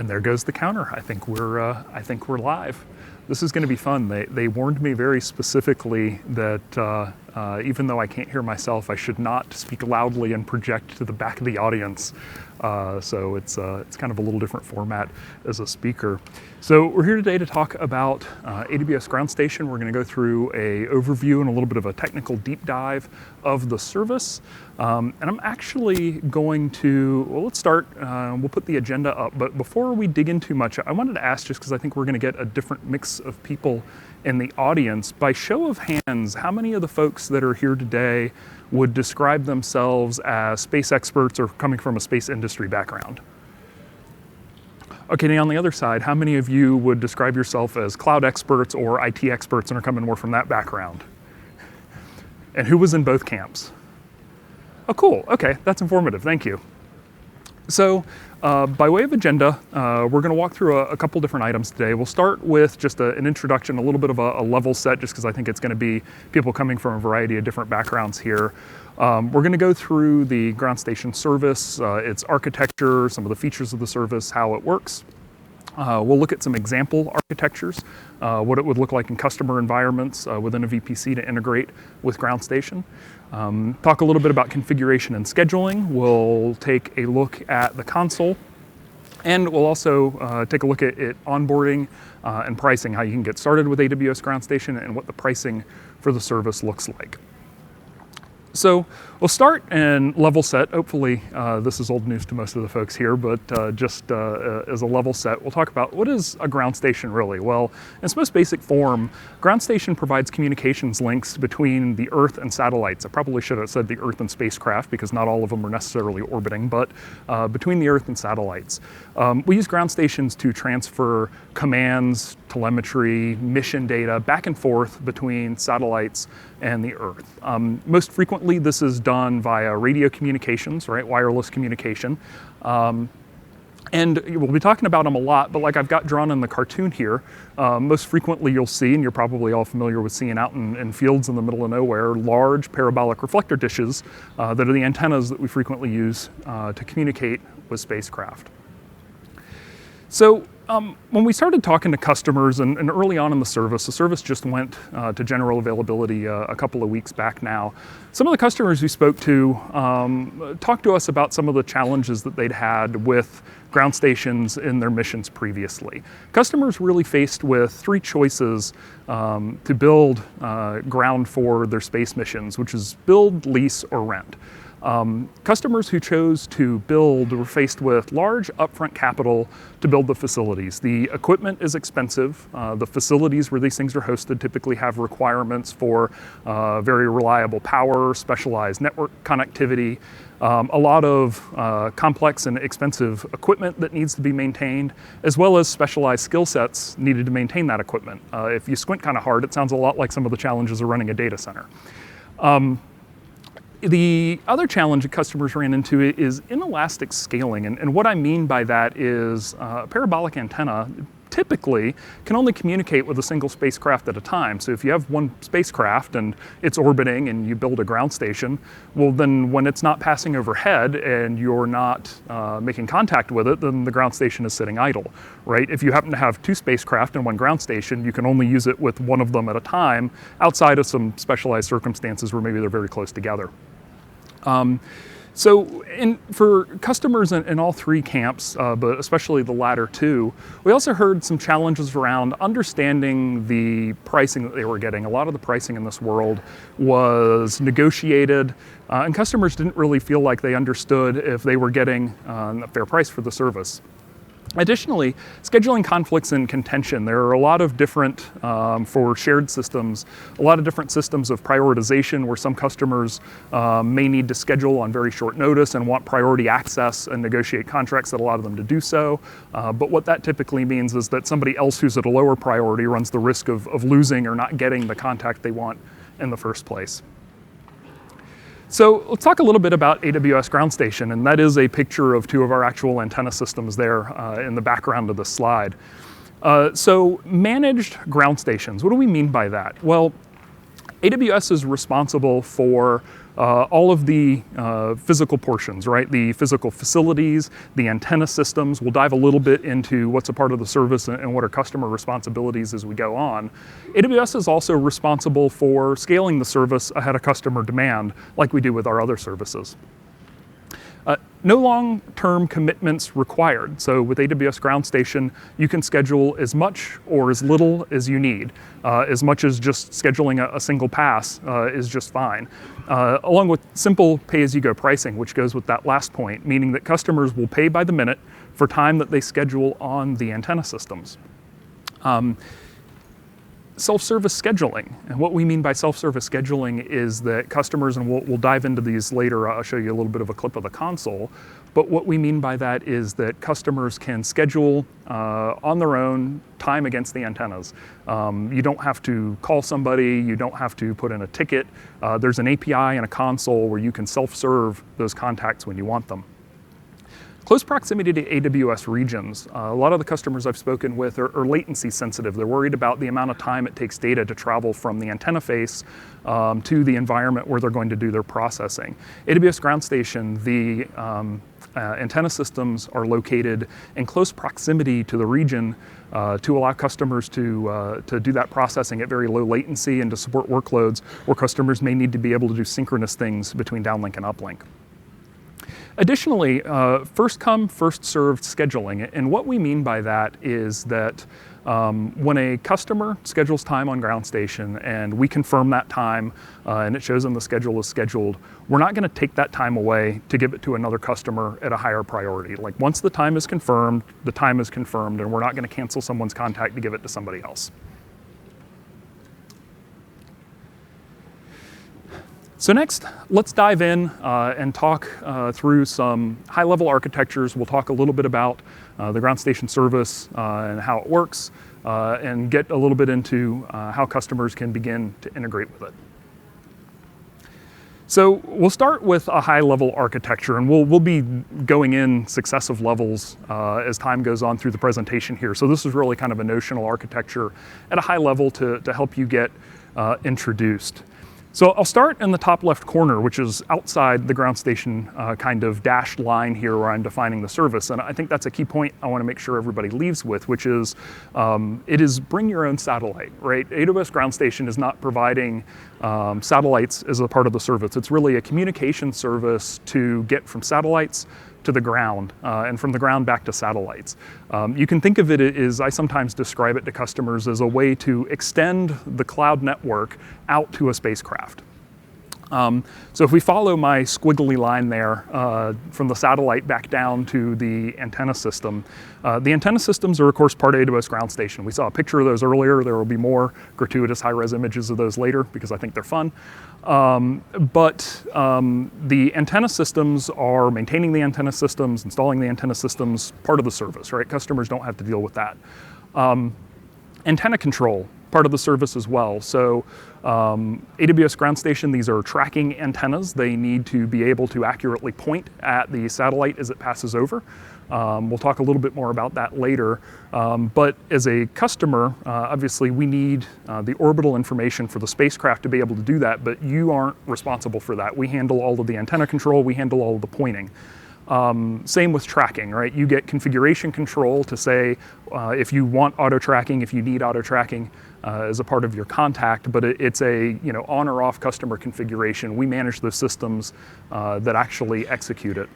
And there goes the counter. I think we're live. This is going to be fun. They warned me very specifically that even though I can't hear myself, I should not speak loudly and project to the back of the audience. So it's kind of a little different format as a speaker. So we're here today to talk about AWS Ground Station. We're going to go through a overview and a little bit of a technical deep dive of the service. And I'm actually going to, well, let's start, we'll put the agenda up, but before we dig in too much, I wanted to ask, just because I think we're going to get a different mix of people in the audience, by show of hands, how many of the folks that are here today would describe themselves as space experts or coming from a space industry background? Okay, now on the other side, how many of you would describe yourself as cloud experts or IT experts and are coming more from that background? And who was in both camps? Oh, cool. Okay, that's informative. Thank you. So, by way of agenda, we're going to walk through a couple different items today. We'll start with just an introduction, a little bit of a level set, just because I think it's going to be people coming from a variety of different backgrounds here. We're going to go through the ground station service, its architecture, some of the features of the service, how it works. We'll look at some example architectures, what it would look like in customer environments within a VPC to integrate with Ground Station. Talk a little bit about configuration and scheduling. We'll take a look at the console, and we'll also take a look at onboarding and pricing, how you can get started with AWS Ground Station and what the pricing for the service looks like. So we'll start and level set. Hopefully this is old news to most of the folks here, but just as a level set, we'll talk about what is a ground station really? Well, in its most basic form, ground station provides communications links between the Earth and satellites. I probably should have said the Earth and spacecraft because not all of them are necessarily orbiting, but between the Earth and satellites. We use ground stations to transfer commands, telemetry, mission data back and forth between satellites and the Earth. Most frequently, this is done via radio communications, right? Wireless communication. And we'll be talking about them a lot, but like I've got drawn in the cartoon here, most frequently you'll see, and you're probably all familiar with seeing out in fields in the middle of nowhere, large parabolic reflector dishes that are the antennas that we frequently use to communicate with spacecraft. So when we started talking to customers and early on in the service just went to general availability a couple of weeks back now. Some of the customers we spoke to talked to us about some of the challenges that they'd had with ground stations in their missions previously. Customers really faced with three choices to build ground for their space missions, which is build, lease, or rent. Customers who chose to build were faced with large upfront capital to build the facilities. The equipment is expensive. The facilities where these things are hosted typically have requirements for very reliable power, specialized network connectivity, a lot of complex and expensive equipment that needs to be maintained, as well as specialized skill sets needed to maintain that equipment. If you squint kind of hard, it sounds a lot like some of the challenges of running a data center. The other challenge that customers ran into is inelastic scaling. And what I mean by that is a parabolic antenna typically can only communicate with a single spacecraft at a time. So if you have one spacecraft and it's orbiting and you build a ground station, well then when it's not passing overhead and you're not making contact with it, then the ground station is sitting idle, right? If you happen to have two spacecraft and one ground station, you can only use it with one of them at a time outside of some specialized circumstances where maybe they're very close together. For customers in all three camps, but especially the latter two, we also heard some challenges around understanding the pricing that they were getting. A lot of the pricing in this world was negotiated, and customers didn't really feel like they understood if they were getting a fair price for the service. Additionally, scheduling conflicts and contention. There are a lot of different, for shared systems, a lot of different systems of prioritization where some customers may need to schedule on very short notice and want priority access and negotiate contracts that allow them to do so. But what that typically means is that somebody else who's at a lower priority runs the risk of losing or not getting the contact they want in the first place. So let's talk a little bit about AWS Ground Station, and that is a picture of two of our actual antenna systems there in the background of the slide. So managed ground stations, what do we mean by that? Well, AWS is responsible for all of the physical portions, right? The physical facilities, the antenna systems. We'll dive a little bit into what's a part of the service and what are customer responsibilities as we go on. AWS is also responsible for scaling the service ahead of customer demand, like we do with our other services. No long-term commitments required. So with AWS Ground Station, you can schedule as much or as little as you need. As much as just scheduling a single pass is just fine. Along with simple pay-as-you-go pricing, which goes with that last point, meaning that customers will pay by the minute for time that they schedule on the antenna systems. Self-service scheduling. And what we mean by self-service scheduling is that customers, and we'll dive into these later, I'll show you a little bit of a clip of the console, but what we mean by that is that customers can schedule on their own time against the antennas. You don't have to call somebody, you don't have to put in a ticket. There's an API and a console where you can self-serve those contacts when you want them. Close proximity to AWS regions. A lot of the customers I've spoken with are latency sensitive. They're worried about the amount of time it takes data to travel from the antenna face to the environment where they're going to do their processing. AWS Ground Station, the antenna systems are located in close proximity to the region to allow customers to do that processing at very low latency and to support workloads where customers may need to be able to do synchronous things between downlink and uplink. Additionally, first come, first served scheduling. And what we mean by that is that when a customer schedules time on Ground Station and we confirm that time and it shows them the schedule is scheduled, we're not going to take that time away to give it to another customer at a higher priority. Like once the time is confirmed, and we're not going to cancel someone's contact to give it to somebody else. So next, let's dive in and talk through some high-level architectures. We'll talk a little bit about the Ground Station service and how it works, and get a little bit into how customers can begin to integrate with it. So we'll start with a high-level architecture, and we'll be going in successive levels as time goes on through the presentation here. So this is really kind of a notional architecture at a high level to help you get introduced. So I'll start in the top left corner, which is outside the Ground Station kind of dashed line here where I'm defining the service. And I think that's a key point I want to make sure everybody leaves with, which is it is bring your own satellite, right? AWS Ground Station is not providing satellites as a part of the service. It's really a communication service to get from satellites to the ground and from the ground back to satellites. You can think of it as, I sometimes describe it to customers as a way to extend the cloud network out to a spacecraft. So if we follow my squiggly line there from the satellite back down to the antenna system, the antenna systems are of course part of AWS Ground Station. We saw a picture of those earlier. There will be more gratuitous high-res images of those later because I think they're fun. But the antenna systems are maintaining the antenna systems, installing the antenna systems, part of the service, right? Customers don't have to deal with that. Antenna control, part of the service as well. So AWS Ground Station, these are tracking antennas. They need to be able to accurately point at the satellite as it passes over. We'll talk a little bit more about that later. But as a customer, obviously we need the orbital information for the spacecraft to be able to do that, but you aren't responsible for that. We handle all of the antenna control, we handle all of the pointing. Same with tracking, right? You get configuration control to say if you want auto tracking, if you need auto tracking as a part of your contact, but it's a on or off customer configuration. We manage those systems that actually execute it.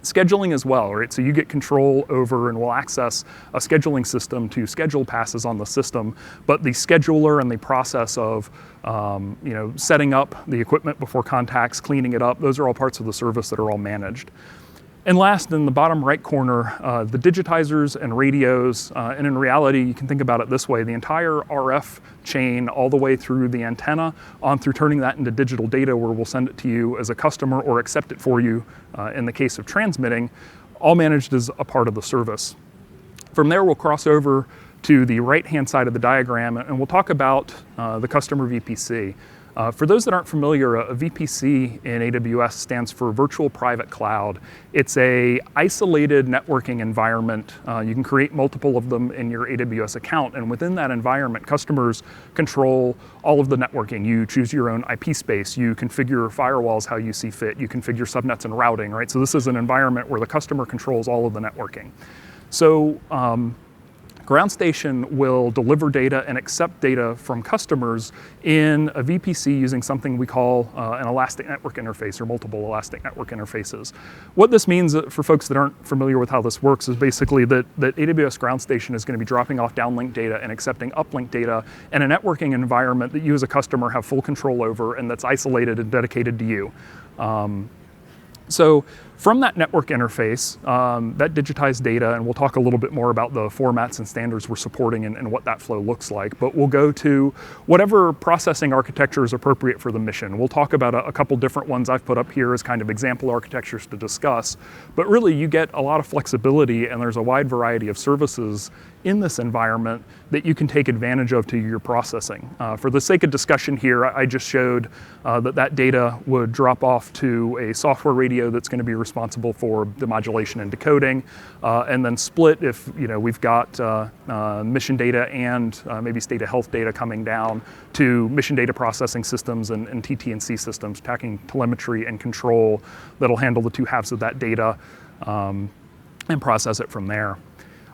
Scheduling as well, right? So you get control over and will access a scheduling system to schedule passes on the system, but the scheduler and the process of setting up the equipment before contacts, cleaning it up, those are all parts of the service that are all managed. And last, in the bottom right corner, the digitizers and radios, and in reality, you can think about it this way, the entire RF chain all the way through the antenna on through turning that into digital data where we'll send it to you as a customer or accept it for you in the case of transmitting, all managed as a part of the service. From there, we'll cross over to the right-hand side of the diagram and we'll talk about the customer VPC. For those that aren't familiar, a VPC in AWS stands for Virtual Private Cloud. It's a isolated networking environment. You can create multiple of them in your AWS account, and within that environment, customers control all of the networking. You choose your own IP space, you configure firewalls how you see fit, you configure subnets and routing, right? So this is an environment where the customer controls all of the networking. So Ground Station will deliver data and accept data from customers in a VPC using something we call an elastic network interface or multiple elastic network interfaces. What this means for folks that aren't familiar with how this works is basically that AWS Ground Station is going to be dropping off downlink data and accepting uplink data in a networking environment that you as a customer have full control over and that's isolated and dedicated to you. So from that network interface, that digitized data, and we'll talk a little bit more about the formats and standards we're supporting and what that flow looks like, but we'll go to whatever processing architecture is appropriate for the mission. We'll talk about a couple different ones I've put up here as kind of example architectures to discuss, but really you get a lot of flexibility and there's a wide variety of services in this environment that you can take advantage of to your processing. For the sake of discussion here, I just showed that data would drop off to a software radio that's going to be responsible for the modulation and decoding, and then split if we've got mission data and maybe state of health data coming down to mission data processing systems and TT&C systems, tracking telemetry and control that'll handle the two halves of that data and process it from there.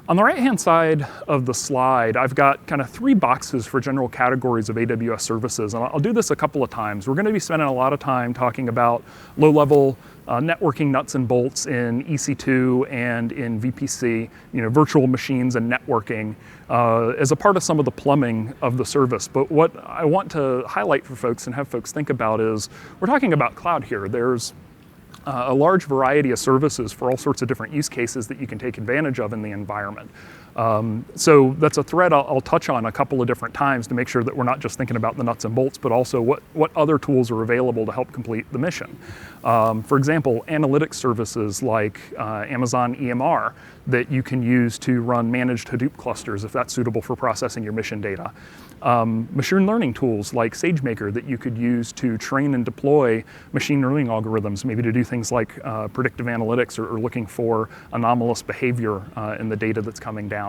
On the right-hand side of the slide, I've got kind of 3 boxes for general categories of AWS services, and I'll do this a couple of times. We're going to be spending a lot of time talking about low-level networking nuts and bolts in EC2 and in VPC, virtual machines and networking as a part of some of the plumbing of the service. But what I want to highlight for folks and have folks think about is we're talking about cloud here. There's a large variety of services for all sorts of different use cases that you can take advantage of in the environment. So that's a thread I'll touch on a couple of different times to make sure that we're not just thinking about the nuts and bolts, but also what other tools are available to help complete the mission. For example, analytics services like Amazon EMR that you can use to run managed Hadoop clusters if that's suitable for processing your mission data. Machine learning tools like SageMaker that you could use to train and deploy machine learning algorithms, maybe to do things like predictive analytics or looking for anomalous behavior in the data that's coming down.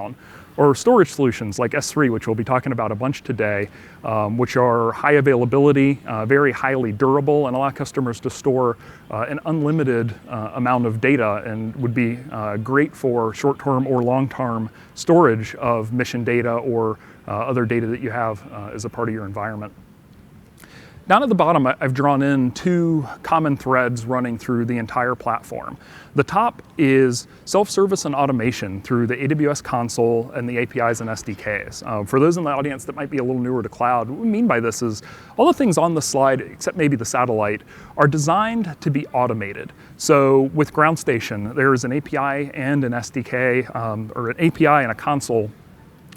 Or storage solutions like S3, which we'll be talking about a bunch today, which are high availability, very highly durable, and allow customers to store an unlimited amount of data and would be great for short-term or long-term storage of mission data or other data that you have as a part of your environment. Down at the bottom, I've drawn in 2 common threads running through the entire platform. The top is self-service and automation through the AWS console and the APIs and SDKs. For those in the audience that might be a little newer to cloud, what we mean by this is all the things on the slide, except maybe the satellite, are designed to be automated. So with Ground Station, there is an API and an SDK, or an API and a console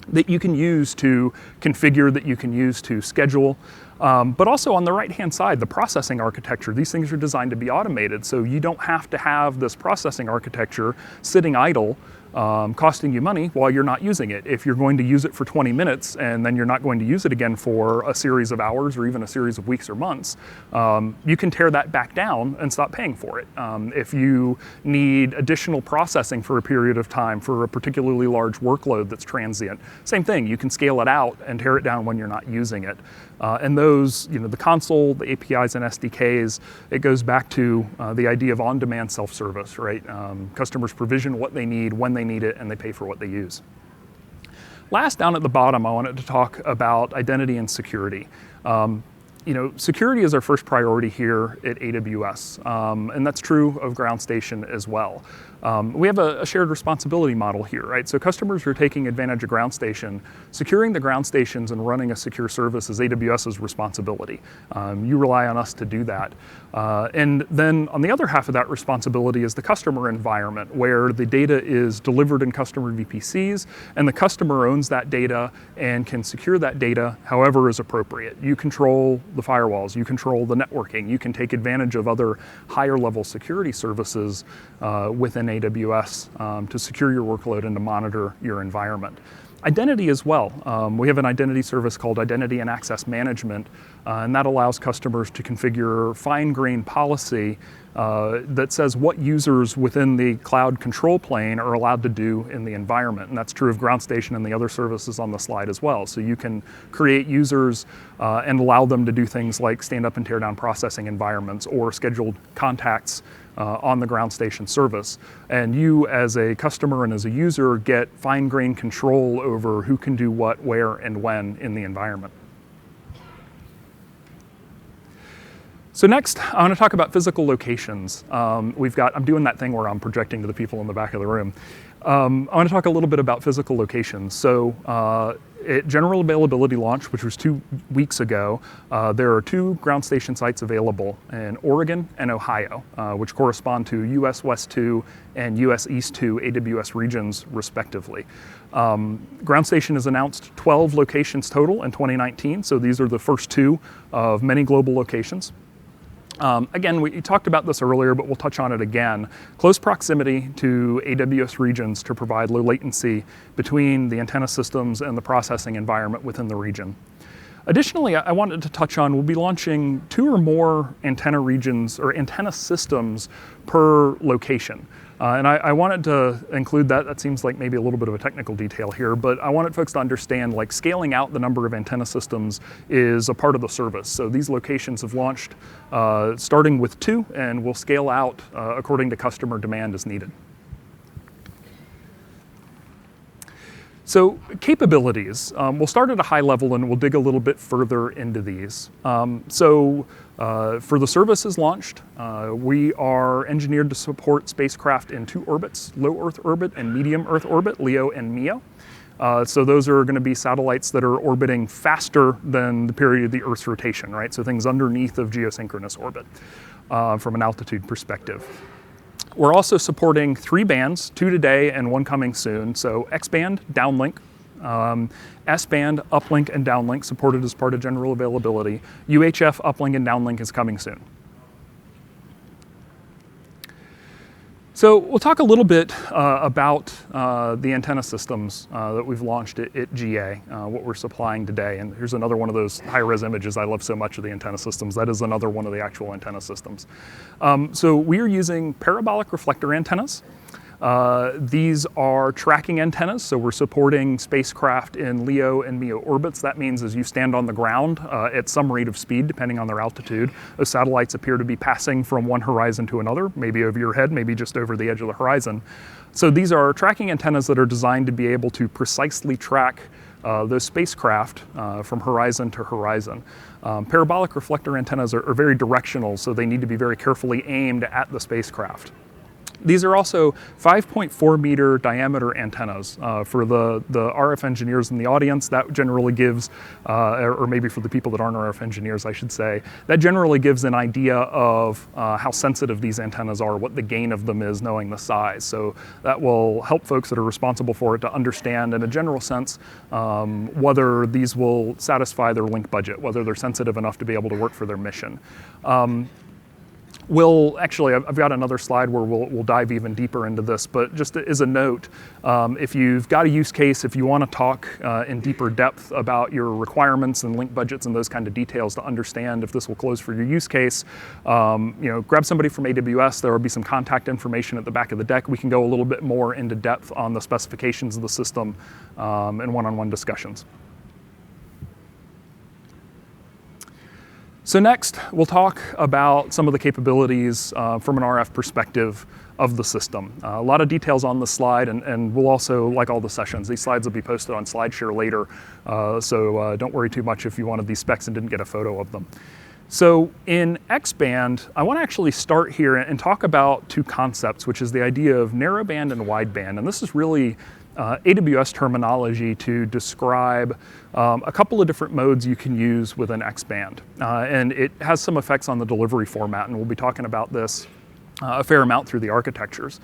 that you can use to configure, that you can use to schedule. But also on the right-hand side, the processing architecture, these things are designed to be automated, so you don't have to have this processing architecture sitting idle, costing you money while you're not using it. If you're going to use it for 20 minutes and then you're not going to use it again for a series of hours or even a series of weeks or months, you can tear that back down and stop paying for it. If you need additional processing for a period of time for a particularly large workload that's transient, same thing, you can scale it out and tear it down when you're not using it. And those, the console, the APIs and SDKs, it goes back to the idea of on-demand self-service, right? Customers provision what they need when they need it, and they pay for what they use. Last, down at the bottom, I wanted to talk about identity and security. Security is our first priority here at AWS, and that's true of Ground Station as well. We have a shared responsibility model here, right? So customers who are taking advantage of Ground Station, securing the ground stations and running a secure service is AWS's responsibility. You rely on us to do that. And then on the other half of that responsibility is the customer environment, where the data is delivered in customer VPCs, and the customer owns that data and can secure that data however is appropriate. You control the firewalls, you control the networking, you can take advantage of other higher level security services within AWS to secure your workload and to monitor your environment. Identity as well. We have an identity service called Identity and Access Management, and that allows customers to configure fine-grained policy that says what users within the cloud control plane are allowed to do in the environment. And that's true of Ground Station and the other services on the slide as well. So you can create users and allow them to do things like stand up and tear down processing environments or scheduled contacts on the Ground Station service. And you as a customer and as a user get fine-grained control over who can do what, where, and when in the environment. So next, I want to talk about physical locations. I'm doing that thing where I'm projecting to the people in the back of the room. I want to talk a little bit about physical locations. So at general availability launch, which was 2 weeks ago, there are 2 ground station sites available in Oregon and Ohio, which correspond to US West 2 and US East 2 AWS regions, respectively. Ground Station has announced 12 locations total in 2019, so these are the first 2 of many global locations. Again, we talked about this earlier, but we'll touch on it again. Close proximity to AWS regions to provide low latency between the antenna systems and the processing environment within the region. Additionally, I wanted to touch on, we'll be launching 2 or more antenna regions or antenna systems per location. And I wanted to include that. That seems like maybe a little bit of a technical detail here, but I wanted folks to understand like scaling out the number of antenna systems is a part of the service. So these locations have launched starting with 2 and will scale out according to customer demand as needed. So capabilities, we'll start at a high level and we'll dig a little bit further into these. For the services launched, we are engineered to support spacecraft in 2 orbits, low Earth orbit and medium Earth orbit, LEO and MEO. So those are going to be satellites that are orbiting faster than the period of the Earth's rotation, right? So things underneath of geosynchronous orbit from an altitude perspective. We're also supporting 3 bands, 2 today and 1 coming soon. So X-band, downlink, S-band, uplink and downlink supported as part of general availability. UHF, uplink and downlink is coming soon. So we'll talk a little bit about the antenna systems that we've launched at GA, what we're supplying today. And here's another one of those high-res images I love so much of the antenna systems. That is another one of the actual antenna systems. So we are using parabolic reflector antennas. These are tracking antennas, so we're supporting spacecraft in LEO and MEO orbits. That means as you stand on the ground at some rate of speed, depending on their altitude, those satellites appear to be passing from one horizon to another, maybe over your head, maybe just over the edge of the horizon. So these are tracking antennas that are designed to be able to precisely track those spacecraft from horizon to horizon. Parabolic reflector antennas are very directional, so they need to be very carefully aimed at the spacecraft. These are also 5.4 meter diameter antennas. For the RF engineers in the audience, that generally gives, or maybe for the people that aren't RF engineers, I should say, that generally gives an idea of how sensitive these antennas are, what the gain of them is, knowing the size. So that will help folks that are responsible for it to understand in a general sense whether these will satisfy their link budget, whether they're sensitive enough to be able to work for their mission. I've got another slide where we'll dive even deeper into this, but just as a note, if you've got a use case, if you want to talk in deeper depth about your requirements and link budgets and those kind of details to understand if this will close for your use case, grab somebody from AWS. There will be some contact information at the back of the deck. We can go a little bit more into depth on the specifications of the system and one-on-one discussions. So next, we'll talk about some of the capabilities from an RF perspective of the system. A lot of details on the slide, and we'll also, like all the sessions, these slides will be posted on SlideShare later, so don't worry too much if you wanted these specs and didn't get a photo of them. So in X-band, I want to actually start here and talk about 2 concepts, which is the idea of narrowband and wideband, and this is really AWS terminology to describe a couple of different modes you can use within X-band. And it has some effects on the delivery format, and we'll be talking about this a fair amount through the architectures.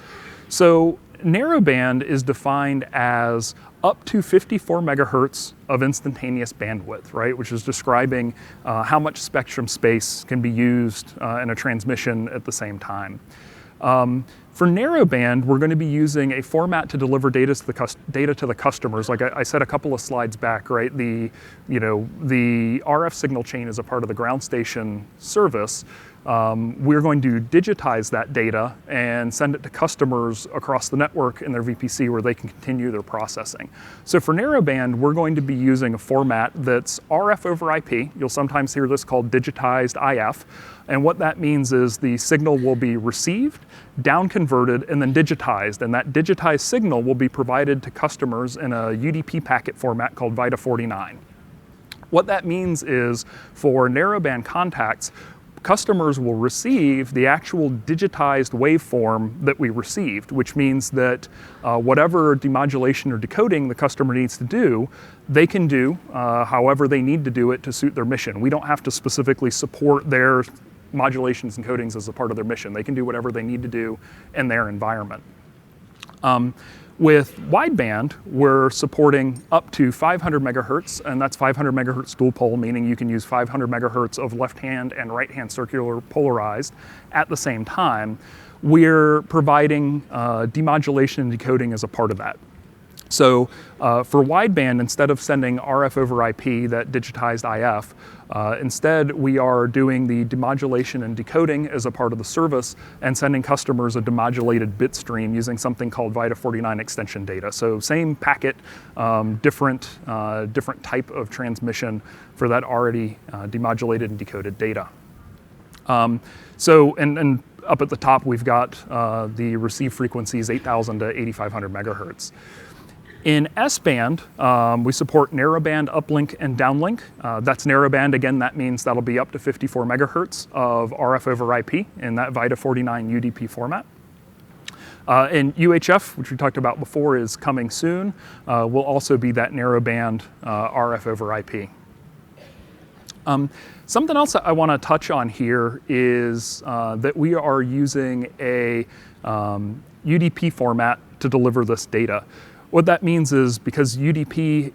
So narrowband is defined as up to 54 megahertz of instantaneous bandwidth, right? Which is describing how much spectrum space can be used in a transmission at the same time. For narrowband, we're going to be using a format to deliver data to the customers. Like I said a couple of slides back, right? The RF signal chain is a part of the ground station service. We're going to digitize that data and send it to customers across the network in their VPC where they can continue their processing. So for narrowband, we're going to be using a format that's RF over IP. You'll sometimes hear this called digitized IF. And what that means is the signal will be received, down converted, and then digitized. And that digitized signal will be provided to customers in a UDP packet format called VIDA49. What that means is for narrowband contacts, customers will receive the actual digitized waveform that we received, which means that whatever demodulation or decoding the customer needs to do, they can do however they need to do it to suit their mission. We don't have to specifically support their modulations and codings as a part of their mission. They can do whatever they need to do in their environment. With wideband, we're supporting up to 500 megahertz, and that's 500 megahertz dual pole, meaning you can use 500 megahertz of left-hand and right-hand circular polarized at the same time. We're providing demodulation and decoding as a part of that. So for wideband, instead of sending RF over IP, that digitized IF, instead we are doing the demodulation and decoding as a part of the service and sending customers a demodulated bit stream using something called VIDA49 extension data. So same packet, different type of transmission for that already demodulated and decoded data. And up at the top, we've got the receive frequencies 8,000 to 8,500 megahertz. In S-band, we support narrowband, uplink, and downlink. That's narrowband. Again, that means that'll be up to 54 megahertz of RF over IP in that VIDA49 UDP format. And UHF, which we talked about before, is coming soon. Will also be that narrowband RF over IP. Something else that I want to touch on here is that we are using a UDP format to deliver this data. What that means is because UDP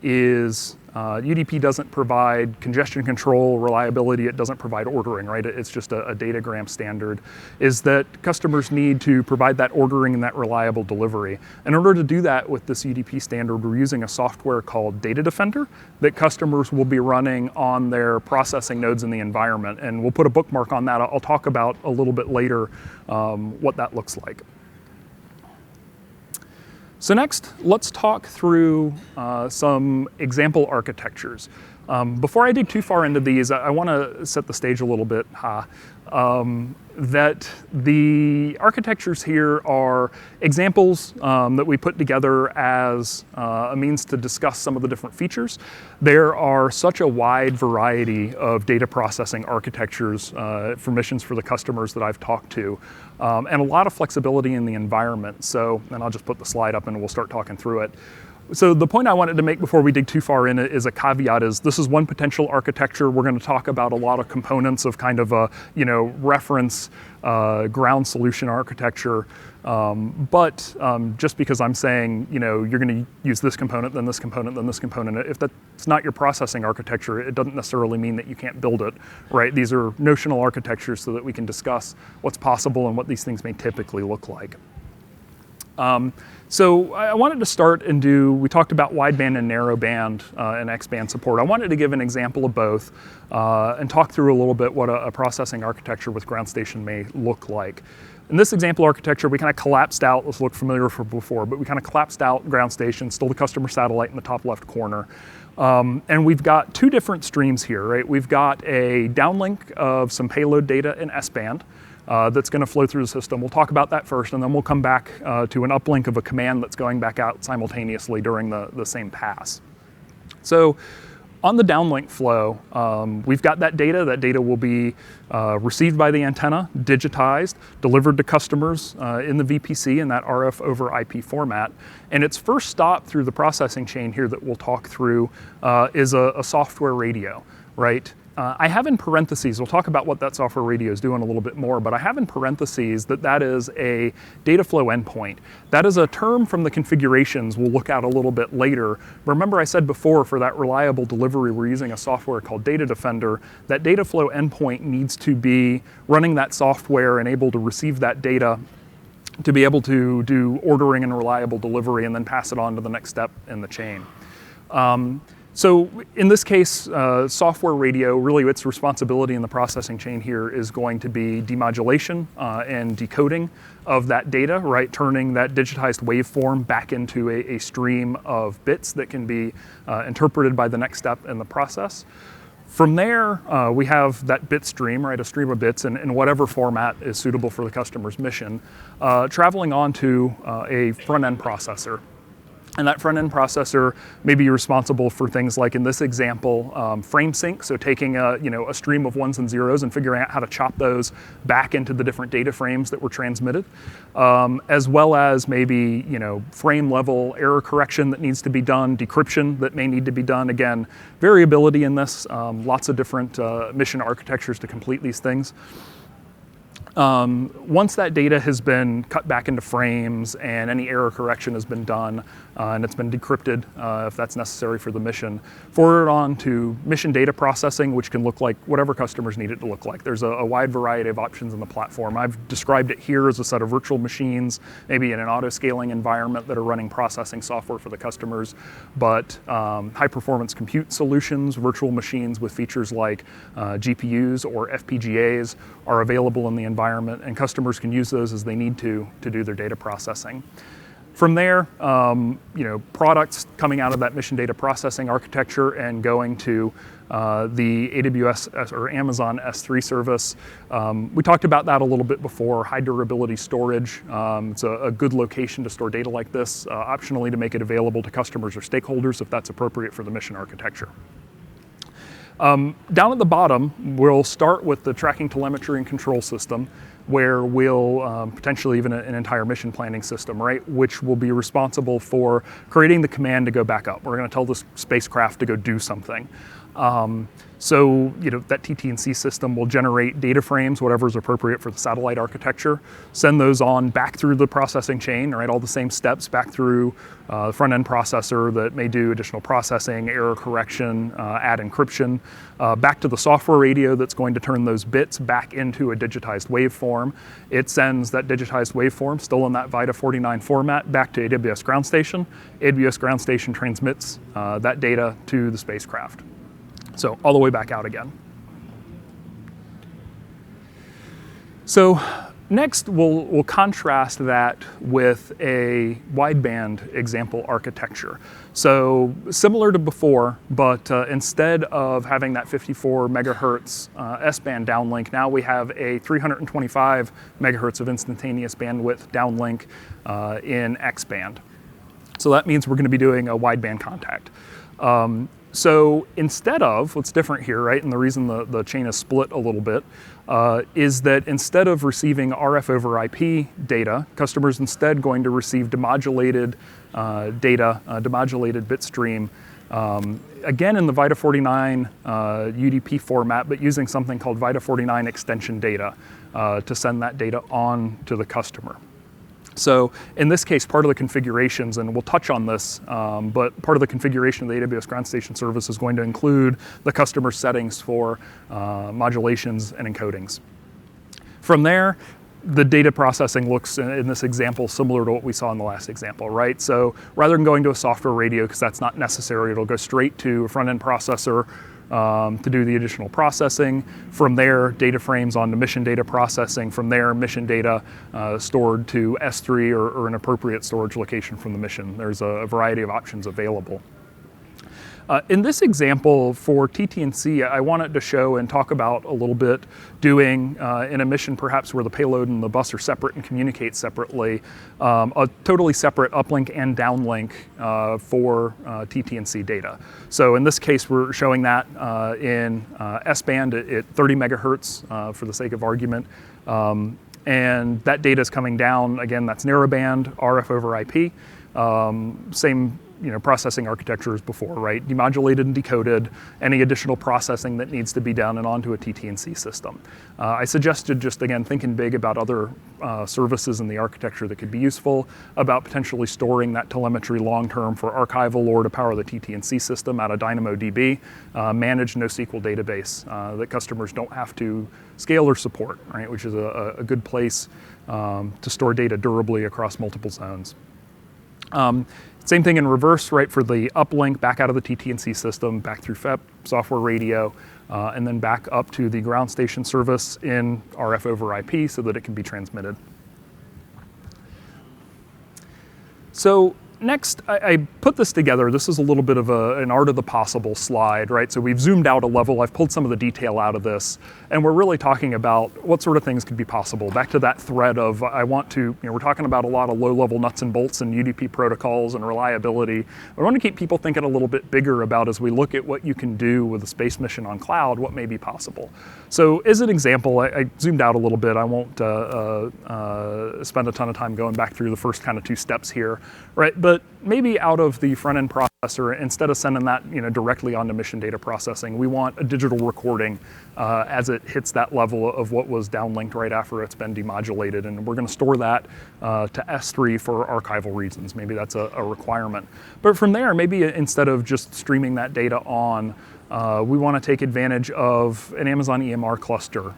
doesn't provide congestion control, reliability, it doesn't provide ordering, right? It's just a datagram standard, is that customers need to provide that ordering and that reliable delivery. In order to do that with this UDP standard, we're using a software called Data Defender that customers will be running on their processing nodes in the environment. And we'll put a bookmark on that. I'll talk about a little bit later what that looks like. So next, let's talk through some example architectures. Before I dig too far into these, I want to set the stage a little bit. That the architectures here are examples that we put together as a means to discuss some of the different features. There are such a wide variety of data processing architectures for missions for the customers that I've talked to, and a lot of flexibility in the environment. So, and I'll just put the slide up and we'll start talking through it. So the point I wanted to make before we dig too far in it is a caveat is this is one potential architecture. We're going to talk about a lot of components of kind of a, reference ground solution architecture. But just because I'm saying, you're going to use this component, then this component, then this component, if that's not your processing architecture, it doesn't necessarily mean that you can't build it, right? These are notional architectures so that we can discuss what's possible and what these things may typically look like. So I wanted to start and we talked about wideband and narrowband and X-band support. I wanted to give an example of both and talk through a little bit what a processing architecture with ground station may look like. In this example architecture, we kind of collapsed out, this looked familiar from before, but we kind of collapsed out ground station, still the customer satellite in the top left corner. And we've got two different streams here, right? We've got a downlink of some payload data in S-band. That's going to flow through the system. We'll talk about that first, and then we'll come back to an uplink of a command that's going back out simultaneously during the same pass. So on the downlink flow, we've got that data. That data will be received by the antenna, digitized, delivered to customers in the VPC in that RF over IP format. And its first stop through the processing chain here that we'll talk through is a software radio, right? I have in parentheses, we'll talk about what that software radio is doing a little bit more, but I have in parentheses that is a data flow endpoint. That is a term from the configurations we'll look at a little bit later. Remember I said before for that reliable delivery, we're using a software called Data Defender. That data flow endpoint needs to be running that software and able to receive that data to be able to do ordering and reliable delivery and then pass it on to the next step in the chain. So in this case, software radio, really its responsibility in the processing chain here is going to be demodulation and decoding of that data, right? Turning that digitized waveform back into a stream of bits that can be interpreted by the next step in the process. From there, we have that bit stream, right? A stream of bits in whatever format is suitable for the customer's mission, traveling onto a front-end processor. And that front-end processor may be responsible for things like, in this example, frame sync, so taking a stream of ones and zeros and figuring out how to chop those back into the different data frames that were transmitted, as well as maybe frame-level error correction that needs to be done, decryption that may need to be done. Again, variability in this, lots of different mission architectures to complete these things. Once that data has been cut back into frames and any error correction has been done and it's been decrypted if that's necessary for the mission, forward on to mission data processing, which can look like whatever customers need it to look like. There's a wide variety of options in the platform. I've described it here as a set of virtual machines, maybe in an auto-scaling environment that are running processing software for the customers, but high-performance compute solutions, virtual machines with features like GPUs or FPGAs are available in the environment, and customers can use those as they need to do their data processing. From there, products coming out of that mission data processing architecture and going to the AWS or Amazon S3 service. We talked about that a little bit before, high durability storage. It's a good location to store data like this, optionally to make it available to customers or stakeholders if that's appropriate for the mission architecture. Down at the bottom, we'll start with the tracking telemetry and control system, where we'll potentially even an entire mission planning system, right, which will be responsible for creating the command to go back up. We're going to tell the spacecraft to go do something. So that TT&C system will generate data frames, whatever is appropriate for the satellite architecture, send those on back through the processing chain, right, all the same steps back through the front-end processor that may do additional processing, error correction, add encryption, back to the software radio that's going to turn those bits back into a digitized waveform. It sends that digitized waveform, still in that VIDA49 format, back to AWS Ground Station. AWS Ground Station transmits that data to the spacecraft. So all the way back out again. So next we'll contrast that with a wideband example architecture. So similar to before, but instead of having that 54 megahertz S-band downlink, now we have a 325 megahertz of instantaneous bandwidth downlink in X-band. So that means we're going to be doing a wideband contact. So instead of, what's different here, right, and the reason the chain is split a little bit, is that instead of receiving RF over IP data, customers instead going to receive demodulated data, demodulated bit stream, again in the VIDA49 UDP format, but using something called VIDA49 extension data to send that data on to the customer. So in this case, part of the configurations, and we'll touch on this, but part of the configuration of the AWS Ground Station service is going to include the customer settings for modulations and encodings. From there, the data processing looks, in this example, similar to what we saw in the last example, right? So rather than going to a software radio, because that's not necessary, it'll go straight to a front-end processor to do the additional processing. From there, data frames onto mission data processing. From there, mission data stored to S3 or an appropriate storage location from the mission. There's a variety of options available. In this example for TT&C, I wanted to show and talk about a little bit doing in a mission perhaps where the payload and the bus are separate and communicate separately, a totally separate uplink and downlink for TT&C data. So in this case, we're showing that in S-band at 30 megahertz for the sake of argument. And that data is coming down, again, that's narrowband, RF over IP, same processing architecture as before, right? Demodulated and decoded, any additional processing that needs to be done and onto a TT&C system. I suggested just, again, thinking big about other services in the architecture that could be useful, about potentially storing that telemetry long-term for archival or to power the TT&C system out of DynamoDB, managed NoSQL database that customers don't have to scale or support, right? Which is a good place to store data durably across multiple zones. Same thing in reverse, right, for the uplink back out of the TT&C system, back through FEP, software radio, and then back up to the ground station service in RF over IP so that it can be transmitted. So next, I put this together. This is a little bit of an art of the possible slide, right? So we've zoomed out a level. I've pulled some of the detail out of this, and we're really talking about what sort of things could be possible. Back to that thread of I want to, we're talking about a lot of low-level nuts and bolts and UDP protocols and reliability. I want to keep people thinking a little bit bigger about, as we look at what you can do with a space mission on cloud, what may be possible. So as an example, I zoomed out a little bit. I won't spend a ton of time going back through the first kind of two steps here, right? But maybe out of the front-end processor, instead of sending that directly onto mission data processing, we want a digital recording as it hits that level of what was downlinked right after it's been demodulated, and we're going to store that to S3 for archival reasons. Maybe that's a requirement. But from there, maybe instead of just streaming that data on, we want to take advantage of an Amazon EMR cluster.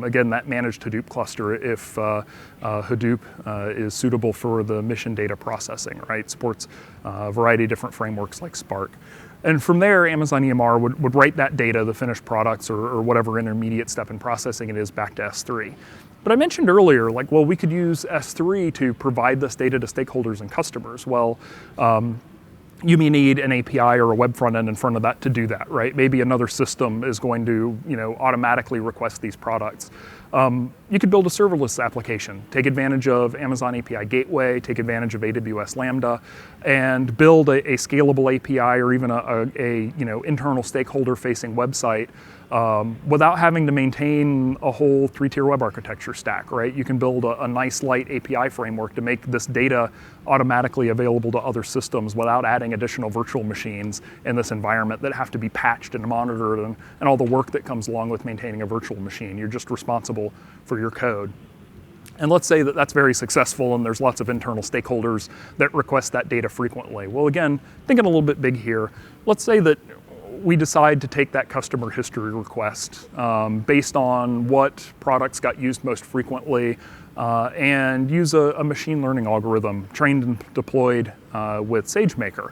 Again, that managed Hadoop cluster if Hadoop is suitable for the mission data processing, right? Supports a variety of different frameworks like Spark. And from there, Amazon EMR would write that data, the finished products or whatever intermediate step in processing it is, back to S3. But I mentioned earlier, well, we could use S3 to provide this data to stakeholders and customers. Well, you may need an API or a web front end in front of that to do that, right? Maybe another system is going to, automatically request these products. You could build a serverless application, take advantage of Amazon API Gateway, take advantage of AWS Lambda, and build a scalable API or even a internal stakeholder-facing website without having to maintain a whole three-tier web architecture stack, right? You can build a nice light API framework to make this data automatically available to other systems without adding additional virtual machines in this environment that have to be patched and monitored and all the work that comes along with maintaining a virtual machine. You're just responsible for your code. And let's say that that's very successful and there's lots of internal stakeholders that request that data frequently. Well, again, thinking a little bit big here, let's say that we decide to take that customer history request based on what products got used most frequently and use a machine learning algorithm trained and deployed with SageMaker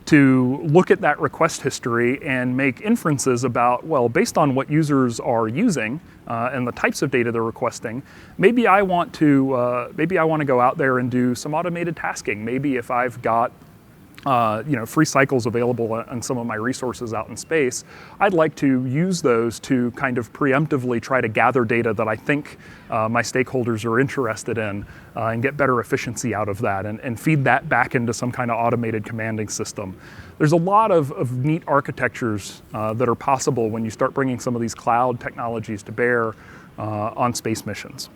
to look at that request history and make inferences about, well, based on what users are using and the types of data they're requesting, maybe I want to go out there and do some automated tasking. Maybe if I've got free cycles available on some of my resources out in space, I'd like to use those to kind of preemptively try to gather data that I think my stakeholders are interested in and get better efficiency out of that and feed that back into some kind of automated commanding system. There's a lot of neat architectures that are possible when you start bringing some of these cloud technologies to bear on space missions.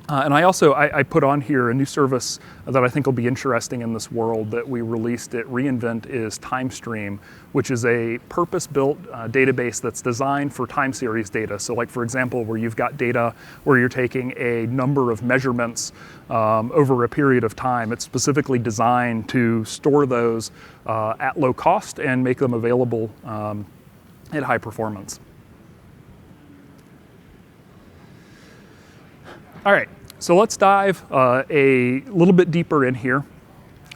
And I put on here a new service that I think will be interesting in this world that we released at reInvent is TimeStream, which is a purpose-built database that's designed for time series data. So like, for example, where you've got data where you're taking a number of measurements over a period of time, it's specifically designed to store those at low cost and make them available at high performance. All right, so let's dive a little bit deeper in here.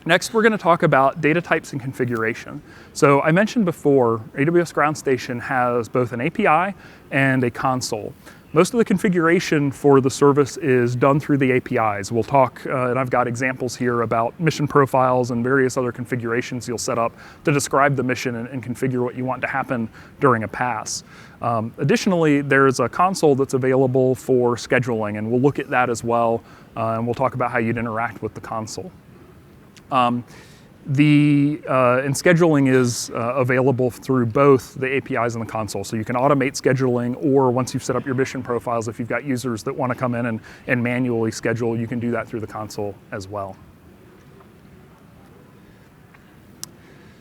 Next, we're going to talk about data types and configuration. So I mentioned before, AWS Ground Station has both an API and a console. Most of the configuration for the service is done through the APIs. We'll talk, and I've got examples here about mission profiles and various other configurations you'll set up to describe the mission and configure what you want to happen during a pass. Additionally, there's a console that's available for scheduling, and we'll look at that as well, and we'll talk about how you'd interact with the console. And scheduling is available through both the APIs and the console. So you can automate scheduling, or once you've set up your mission profiles, if you've got users that want to come in and manually schedule, you can do that through the console as well.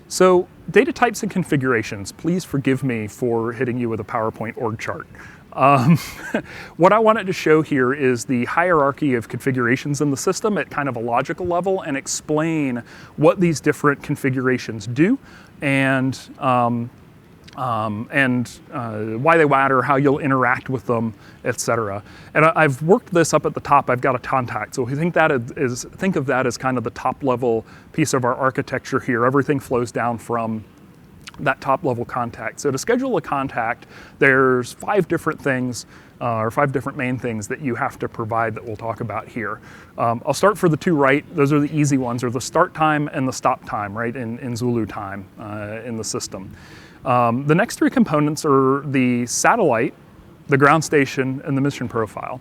So data types and configurations, please forgive me for hitting you with a PowerPoint org chart. What I wanted to show here is the hierarchy of configurations in the system at kind of a logical level and explain what these different configurations do and and why they matter, how you'll interact with them, etc. And I've worked this up at the top. I've got a contact. So if you think of that as kind of the top level piece of our architecture here. Everything flows down from that top level contact. So to schedule a contact, there's 5 different things, or 5 different main things that you have to provide that we'll talk about here. I'll start for the 2 right. Those are the easy ones, or the start time and the stop time, right, in Zulu time in the system. The next 3 components are the satellite, the ground station, and the mission profile.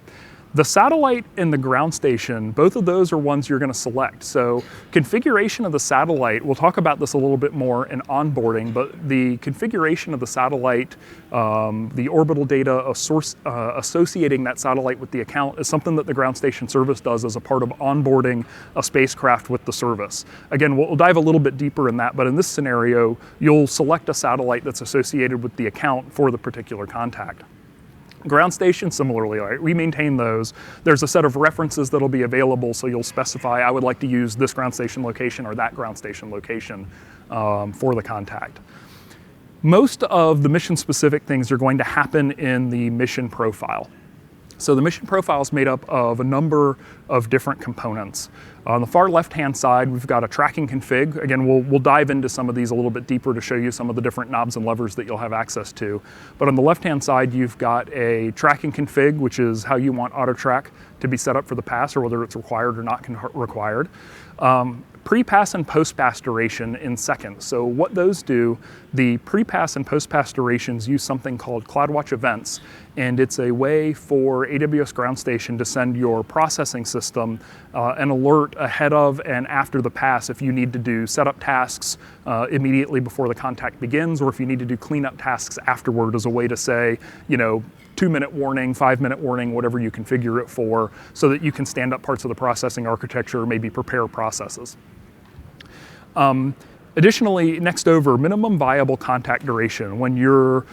The satellite and the ground station, both of those are ones you're going to select. So configuration of the satellite, we'll talk about this a little bit more in onboarding, but the configuration of the satellite, the orbital data associating that satellite with the account is something that the ground station service does as a part of onboarding a spacecraft with the service. Again, we'll dive a little bit deeper in that, but in this scenario, you'll select a satellite that's associated with the account for the particular contact. Ground station, similarly, right? We maintain those. There's a set of references that'll be available, so you'll specify, I would like to use this ground station location or that ground station location for the contact. Most of the mission-specific things are going to happen in the mission profile. So the mission profile is made up of a number of different components. On the far left-hand side, we've got a tracking config. Again, we'll dive into some of these a little bit deeper to show you some of the different knobs and levers that you'll have access to. But on the left-hand side, you've got a tracking config, which is how you want AutoTrack to be set up for the pass, or whether it's required or not required. Pre-pass and post-pass duration in seconds. So what those do, the pre-pass and post-pass durations use something called CloudWatch events, and it's a way for AWS Ground Station to send your processing system an alert ahead of and after the pass if you need to do setup tasks immediately before the contact begins, or if you need to do cleanup tasks afterward as a way to say, 2-minute warning, 5-minute warning, whatever you configure it for, so that you can stand up parts of the processing architecture, maybe prepare processes. Additionally, next over, minimum viable contact duration. When you're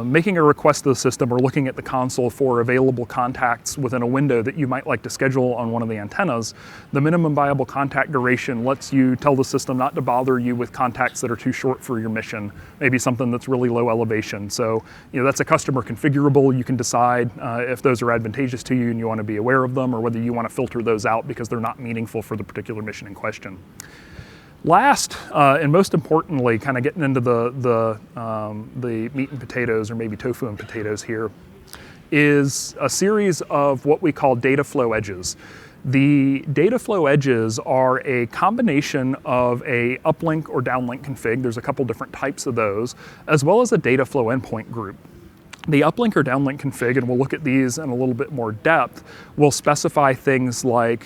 making a request to the system or looking at the console for available contacts within a window that you might like to schedule on one of the antennas, the minimum viable contact duration lets you tell the system not to bother you with contacts that are too short for your mission, maybe something that's really low elevation. So, that's a customer configurable. You can decide if those are advantageous to you and you want to be aware of them, or whether you want to filter those out because they're not meaningful for the particular mission in question. Last, and most importantly, kind of getting into the meat and potatoes, or maybe tofu and potatoes here, is a series of what we call data flow edges. The data flow edges are a combination of a uplink or downlink config. There's a couple different types of those, as well as a data flow endpoint group. The uplink or downlink config, and we'll look at these in a little bit more depth, will specify things like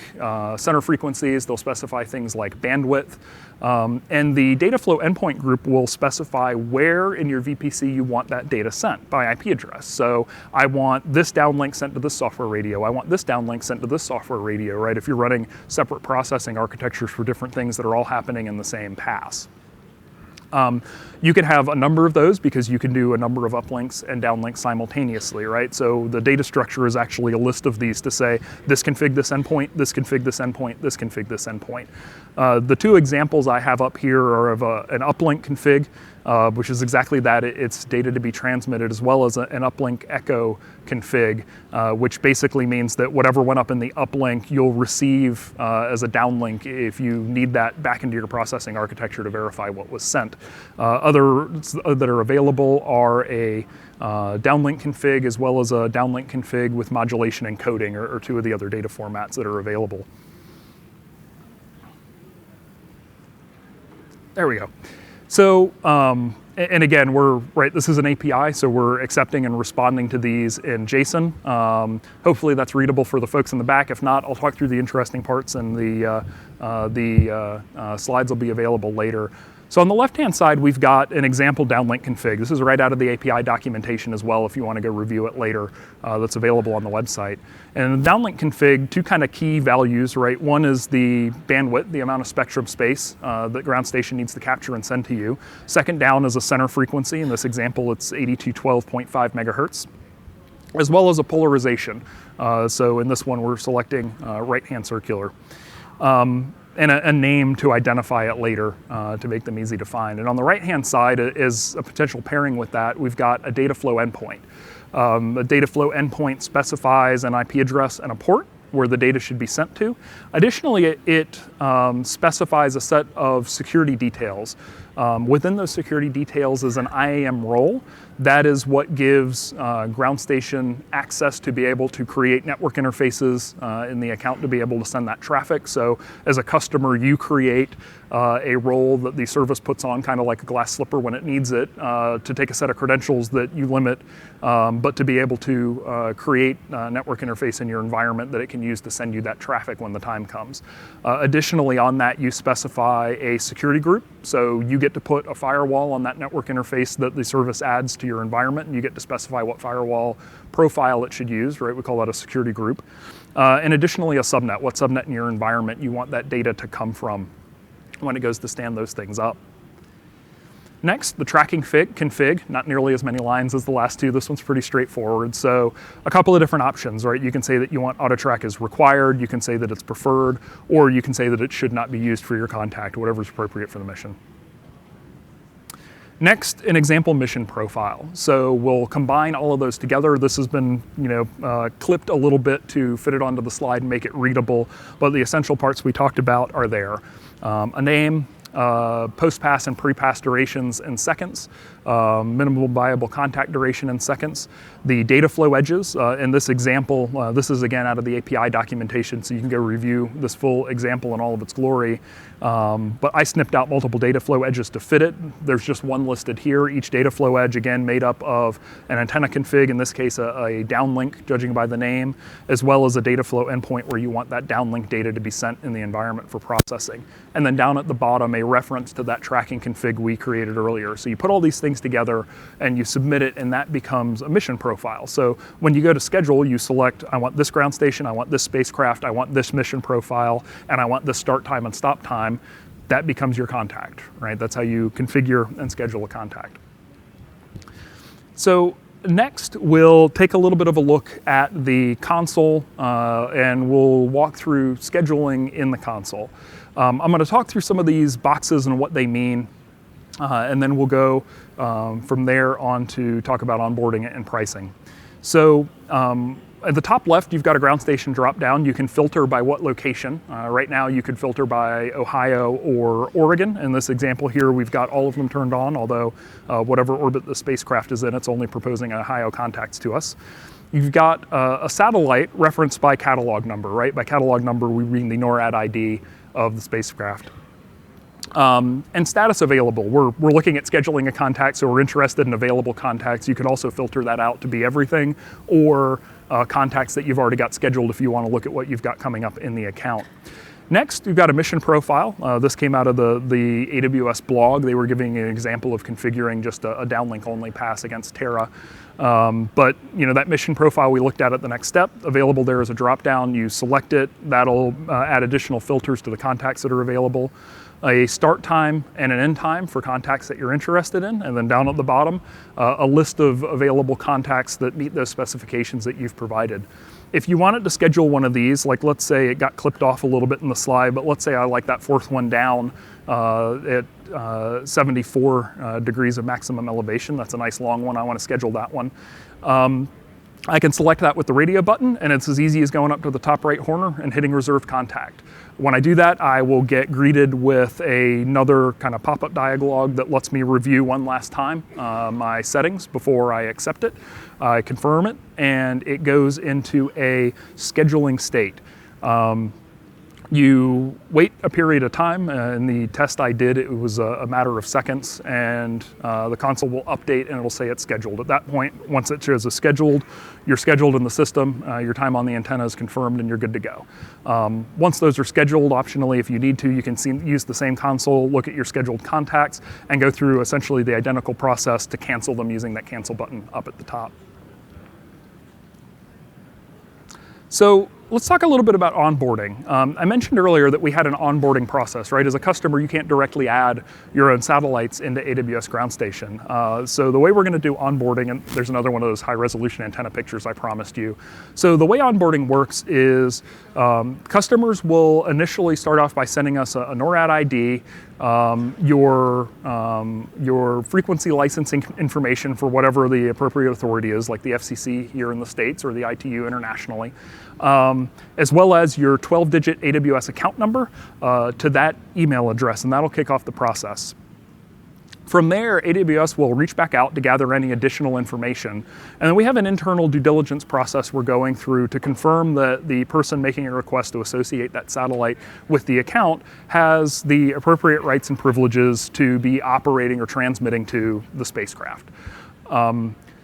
center frequencies, they'll specify things like bandwidth, and the data flow endpoint group will specify where in your VPC you want that data sent by IP address. So I want this downlink sent to this software radio, I want this downlink sent to this software radio, right? If you're running separate processing architectures for different things that are all happening in the same pass. You can have a number of those because you can do a number of uplinks and downlinks simultaneously, right? So the data structure is actually a list of these to say, this config this endpoint, this config this endpoint, this config this endpoint. The 2 examples I have up here are of an uplink config, which is exactly that. It's data to be transmitted, as well as an uplink echo config, which basically means that whatever went up in the uplink, you'll receive as a downlink if you need that back into your processing architecture to verify what was sent. Others that are available are a downlink config, as well as a downlink config with modulation and coding, or 2 of the other data formats that are available. There we go. So, and again, this is an API, so we're accepting and responding to these in JSON. Hopefully that's readable for the folks in the back. If not, I'll talk through the interesting parts, and the slides will be available later. So on the left-hand side, we've got an example downlink config. This is right out of the API documentation as well, if you want to go review it later. That's available on the website. And in the downlink config, 2 kind of key values, right? One is the bandwidth, the amount of spectrum space that ground station needs to capture and send to you. Second down is a center frequency. In this example, it's 8212.5 megahertz, as well as a polarization. So in this one, we're selecting right-hand circular. and a name to identify it later to make them easy to find. And on the right-hand side is a potential pairing with that. We've got a data flow endpoint. A data flow endpoint specifies an IP address and a port where the data should be sent to. Additionally, it specifies a set of security details. Within those security details is an IAM role. That is what gives Ground Station access to be able to create network interfaces in the account to be able to send that traffic. So as a customer, you create a role that the service puts on, kind of like a glass slipper when it needs it, to take a set of credentials that you limit, but to be able to create a network interface in your environment that it can use to send you that traffic when the time comes. Additionally, on that, you specify a security group. So you get to put a firewall on that network interface that the service adds to your environment, and you get to specify what firewall profile it should use, right? We call that a security group. And additionally, a subnet, what subnet in your environment you want that data to come from when it goes to stand those things up. Next, the tracking config, not nearly as many lines as the last two. This one's pretty straightforward. So a couple of different options, right? You can say that you want auto track as required, you can say that it's preferred, or you can say that it should not be used for your contact, whatever's appropriate for the mission. Next, an example mission profile. So we'll combine all of those together. This has been, clipped a little bit to fit it onto the slide and make it readable, but the essential parts we talked about are there. A name, post-pass and pre-pass durations in seconds, minimum viable contact duration in seconds, the data flow edges. In this example, this is again out of the API documentation, so you can go review this full example in all of its glory. But I snipped out multiple data flow edges to fit it. There's just one listed here. Each data flow edge, again, made up of an antenna config, in this case a downlink, judging by the name, as well as a data flow endpoint where you want that downlink data to be sent in the environment for processing. And then down at the bottom, a reference to that tracking config we created earlier. So you put all these things together and you submit it, and that becomes a mission profile. So when you go to schedule, you select, I want this ground station, I want this spacecraft, I want this mission profile, and I want this start time and stop time. That becomes your contact, right? That's how you configure and schedule a contact. So next, we'll take a little bit of a look at the console, and we'll walk through scheduling in the console. I'm going to talk through some of these boxes and what they mean, and then we'll go from there on to talk about onboarding and pricing. So at the top left, you've got a ground station drop down. You can filter by what location. Right now, you could filter by Ohio or Oregon. In this example here, we've got all of them turned on, although whatever orbit the spacecraft is in, it's only proposing Ohio contacts to us. You've got a satellite referenced by catalog number, right? By catalog number, we mean the NORAD ID of the spacecraft. And status available. We're looking at scheduling a contact, so we're interested in available contacts. You could also filter that out to be everything, or contacts that you've already got scheduled if you want to look at what you've got coming up in the account. Next, we've got a mission profile. This came out of the AWS blog. They were giving an example of configuring just a downlink only pass against Terra. But that mission profile we looked at the next step, available there as a drop-down. You select it. That'll add additional filters to the contacts that are available. A start time and an end time for contacts that you're interested in, and then down at the bottom, a list of available contacts that meet those specifications that you've provided. If you wanted to schedule one of these, like let's say it got clipped off a little bit in the slide, but let's say I like that fourth one down at 74 degrees of maximum elevation. That's a nice long one. I want to schedule that one. I can select that with the radio button, and it's as easy as going up to the top right corner and hitting reserve contact. When I do that, I will get greeted with another kind of pop-up dialog that lets me review one last time my settings before I accept it. I confirm it, and it goes into a scheduling state. You wait a period of time. In the test I did, it was a matter of seconds, and the console will update and it'll say it's scheduled. At that point, once it shows as scheduled, you're scheduled in the system, your time on the antenna is confirmed, and you're good to go. Once those are scheduled, optionally, if you need to, you can use the same console, look at your scheduled contacts, and go through essentially the identical process to cancel them using that cancel button up at the top. So let's talk a little bit about onboarding. I mentioned earlier that we had an onboarding process, right? As a customer, you can't directly add your own satellites into AWS Ground Station. So the way we're going to do onboarding, and there's another one of those high-resolution antenna pictures I promised you. So the way onboarding works is customers will initially start off by sending us a NORAD ID, your frequency licensing information for whatever the appropriate authority is, like the FCC here in the States or the ITU internationally, as well as your 12-digit AWS account number to that email address, and that'll kick off the process. From there, AWS will reach back out to gather any additional information. And then we have an internal due diligence process we're going through to confirm that the person making a request to associate that satellite with the account has the appropriate rights and privileges to be operating or transmitting to the spacecraft.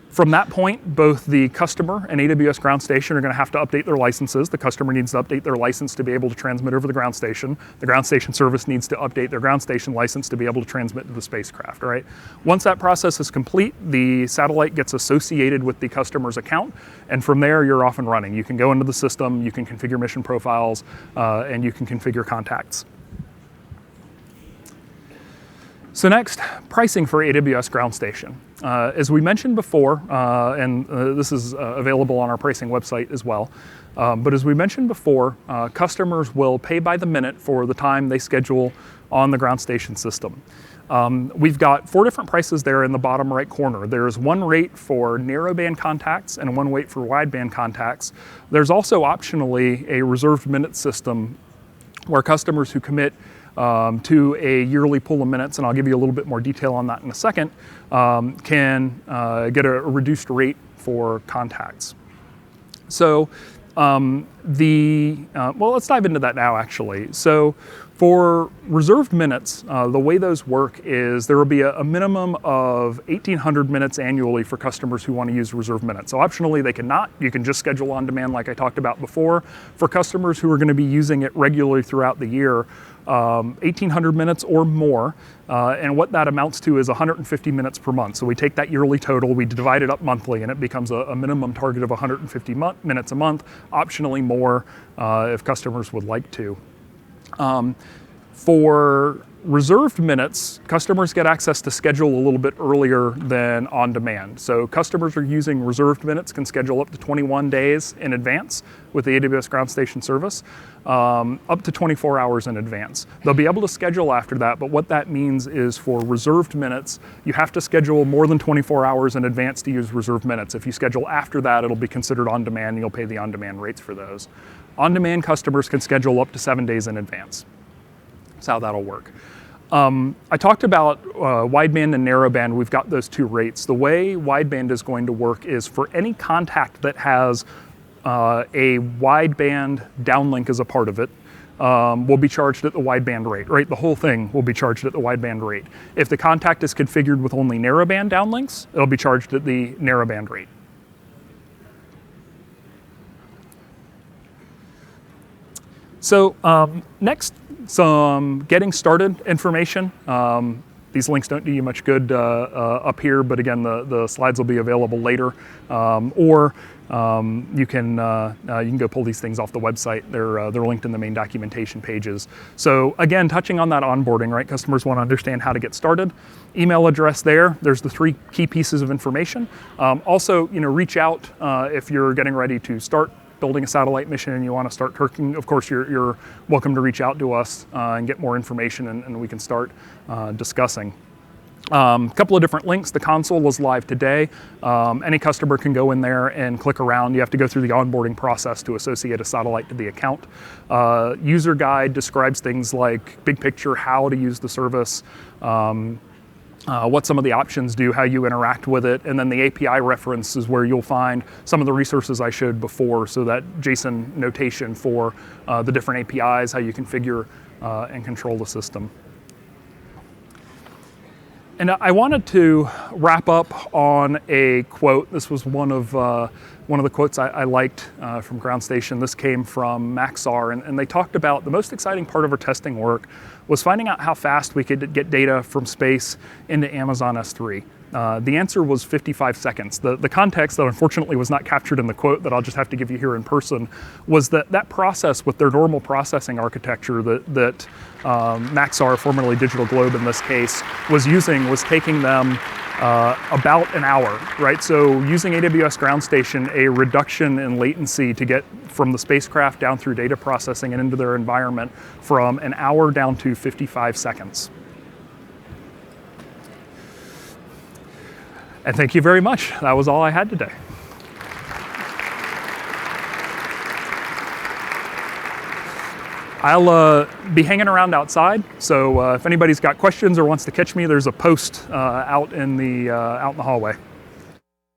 From that point, both the customer and AWS Ground Station are going to have to update their licenses. The customer needs to update their license to be able to transmit over the ground station. The ground station service needs to update their ground station license to be able to transmit to the spacecraft, right? Once that process is complete, the satellite gets associated with the customer's account, and from there, you're off and running. You can go into the system, you can configure mission profiles, and you can configure contacts. So next, pricing for AWS Ground Station. As we mentioned before, and this is available on our pricing website as well, but as we mentioned before, customers will pay by the minute for the time they schedule on the ground station system. We've got 4 different prices there in the bottom right corner. There's one rate for narrowband contacts and one rate for wideband contacts. There's also optionally a reserved minute system where customers who commit to a yearly pool of minutes, and I'll give you a little bit more detail on that in a second, can get a reduced rate for contacts. So well, let's dive into that now actually. So for reserved minutes, the way those work is there will be a minimum of 1,800 minutes annually for customers who want to use reserved minutes. So optionally, they cannot. You can just schedule on demand like I talked about before. For customers who are going to be using it regularly throughout the year, 1,800 minutes or more, and what that amounts to is 150 minutes per month. So we take that yearly total, we divide it up monthly, and it becomes a minimum target of 150 minutes a month, optionally more if customers would like to. For reserved minutes, customers get access to schedule a little bit earlier than on demand. So customers who are using reserved minutes can schedule up to 21 days in advance with the AWS Ground Station service, up to 24 hours in advance. They'll be able to schedule after that, but what that means is for reserved minutes, you have to schedule more than 24 hours in advance to use reserved minutes. If you schedule after that, it'll be considered on demand and you'll pay the on-demand rates for those. On-demand customers can schedule up to 7 days in advance. That's how that'll work. I talked about wideband and narrowband. We've got those 2 rates. The way wideband is going to work is for any contact that has a wideband downlink as a part of it, will be charged at the wideband rate, right? The whole thing will be charged at the wideband rate. If the contact is configured with only narrowband downlinks, it'll be charged at the narrowband rate. So next, some getting started information. These links don't do you much good up here, but again, the slides will be available later. Or you can go pull these things off the website. They're linked in the main documentation pages. So again, touching on that onboarding, right? Customers want to understand how to get started. Email address there. There's the 3 key pieces of information. Also, reach out if you're getting ready to start building a satellite mission and you want to start working. Of course, you're welcome to reach out to us and get more information, and we can start discussing. A couple of different links. The console is live today. Any customer can go in there and click around. You have to go through the onboarding process to associate a satellite to the account. User guide describes things like big picture, how to use the service, what some of the options do, how you interact with it, and then the API reference is where you'll find some of the resources I showed before, so that JSON notation for the different APIs, how you configure and control the system. And I wanted to wrap up on a quote. This was one of the quotes I liked from Ground Station. This came from Maxar, and they talked about the most exciting part of our testing work was finding out how fast we could get data from space into Amazon S3. The answer was 55 seconds. The context that unfortunately was not captured in the quote that I'll just have to give you here in person was that process with their normal processing architecture that Maxar, formerly Digital Globe in this case, was taking them about an hour, right? So using AWS Ground Station, a reduction in latency to get from the spacecraft down through data processing and into their environment from an hour down to 55 seconds. And thank you very much. That was all I had today. I'll be hanging around outside, so if anybody's got questions or wants to catch me, there's a post out in the hallway.